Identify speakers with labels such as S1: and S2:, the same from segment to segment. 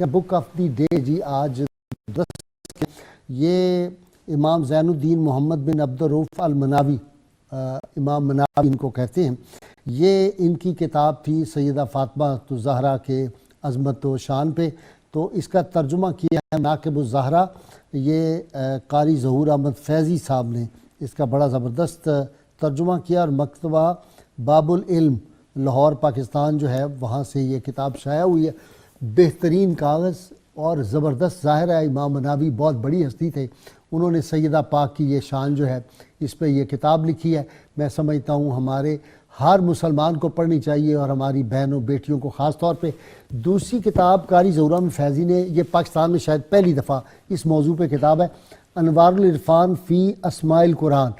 S1: Book of the day جی آج یہ امام زین الدین محمد بن عبد الرؤف المناوی، امام مناوی ان کو کہتے ہیں، یہ ان کی کتاب تھی سیدہ فاطمہ الزہرا کے عظمت و شان پہ. تو اس کا ترجمہ کیا ہے مناقب الزہرا، یہ قاری ظہور احمد فیضی صاحب نے اس کا بڑا زبردست ترجمہ کیا، اور مکتبہ باب العلم لاہور پاکستان جو ہے وہاں سے یہ کتاب شائع ہوئی ہے. بہترین کاغذ اور زبردست. ظاہر ہے امام مناوی بہت بڑی ہستی تھے، انہوں نے سیدہ پاک کی یہ شان جو ہے اس پہ یہ کتاب لکھی ہے. میں سمجھتا ہوں ہمارے ہر مسلمان کو پڑھنی چاہیے، اور ہماری بہنوں بیٹیوں کو خاص طور پہ. دوسری کتاب قاری ظہور احمد فیضی نے، یہ پاکستان میں شاید پہلی دفعہ اس موضوع پہ کتاب ہے، انوار العرفان فی اسماء القرآن.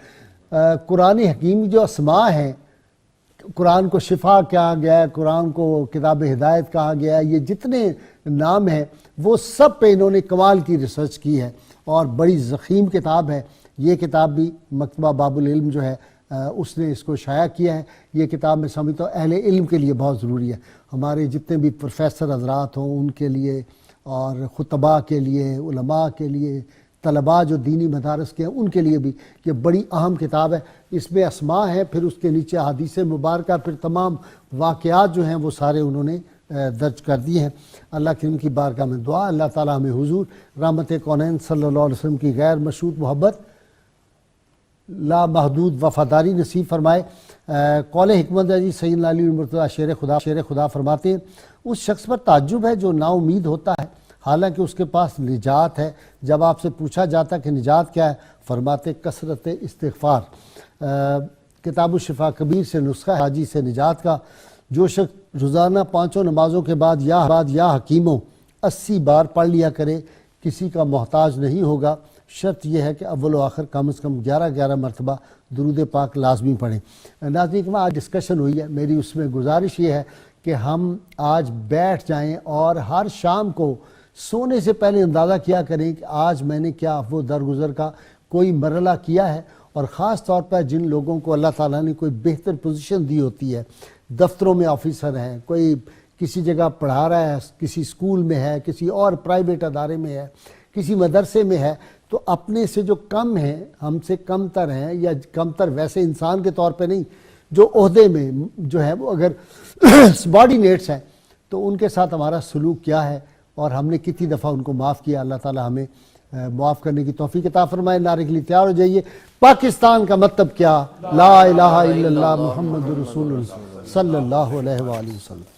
S1: قرآن حکیم جو اسماء ہیں، قرآن کو شفا کہا گیا ہے، قرآن کو کتاب ہدایت کہا گیا ہے، یہ جتنے نام ہیں وہ سب پہ انہوں نے کمال کی ریسرچ کی ہے، اور بڑی ضخیم کتاب ہے. یہ کتاب بھی مکتبہ باب العلم جو ہے اس نے اس کو شائع کیا ہے. یہ کتاب میں سمجھتا ہوں اہل علم کے لیے بہت ضروری ہے، ہمارے جتنے بھی پروفیسر حضرات ہوں ان کے لیے، اور خطباء کے لیے، علماء کے لیے، طلباء جو دینی مدارس کے ہیں ان کے لیے بھی یہ بڑی اہم کتاب ہے. اس میں اسماء ہے، پھر اس کے نیچے احادیث مبارکہ، پھر تمام واقعات جو ہیں وہ سارے انہوں نے درج کر دیے ہیں. اللہ کریم کی بارگاہ میں دعا، اللہ تعالیٰ ہمیں حضور رحمت کونین صلی اللہ علیہ وسلم کی غیر مشروط محبت، لا محدود وفاداری نصیب فرمائے. قول حکمت ہے جی سیدنا علی المرتضیٰ شیر خدا فرماتے ہیں، اس شخص پر تعجب ہے جو نا امید ہوتا ہے حالانکہ اس کے پاس نجات ہے. جب آپ سے پوچھا جاتا کہ نجات کیا ہے، فرماتے کثرت استغفار. کتاب الشفا کبیر سے نسخہ ہے حاجی سے نجات کا. جو شخص روزانہ 5 نمازوں کے بعد یا حکیموں 80 بار پڑھ لیا کرے کسی کا محتاج نہیں ہوگا. شرط یہ ہے کہ اول و آخر کم از کم 11 مرتبہ درود پاک لازمی پڑھیں. ناظرین آج ڈسکشن ہوئی ہے، میری اس میں گزارش یہ ہے کہ ہم آج بیٹھ جائیں اور ہر شام کو سونے سے پہلے اندازہ کیا کریں کہ آج میں نے کیا وہ درگزر کا کوئی مرحلہ کیا ہے. اور خاص طور پر جن لوگوں کو اللہ تعالیٰ نے کوئی بہتر پوزیشن دی ہوتی ہے، دفتروں میں آفیسر ہیں، کوئی کسی جگہ پڑھا رہا ہے، کسی اسکول میں ہے، کسی اور پرائیویٹ ادارے میں ہے، کسی مدرسے میں ہے، تو اپنے سے جو کم ہیں، ہم سے کم تر ہیں، یا کم تر ویسے انسان کے طور پہ نہیں، جو عہدے میں جو ہے وہ اگر سبارڈینیٹس ہیں تو ان کے ساتھ ہمارا سلوک کیا ہے، اور ہم نے کتنی دفعہ ان کو معاف کیا. اللہ تعالیٰ ہمیں معاف کرنے کی توفیق عطا فرمائے. نعرے کے لیے تیار ہو جائیے. پاکستان کا مطلب کیا؟ لا الہ الا اللہ محمد رسول اللہ صلی اللہ علیہ وآلہ وسلم.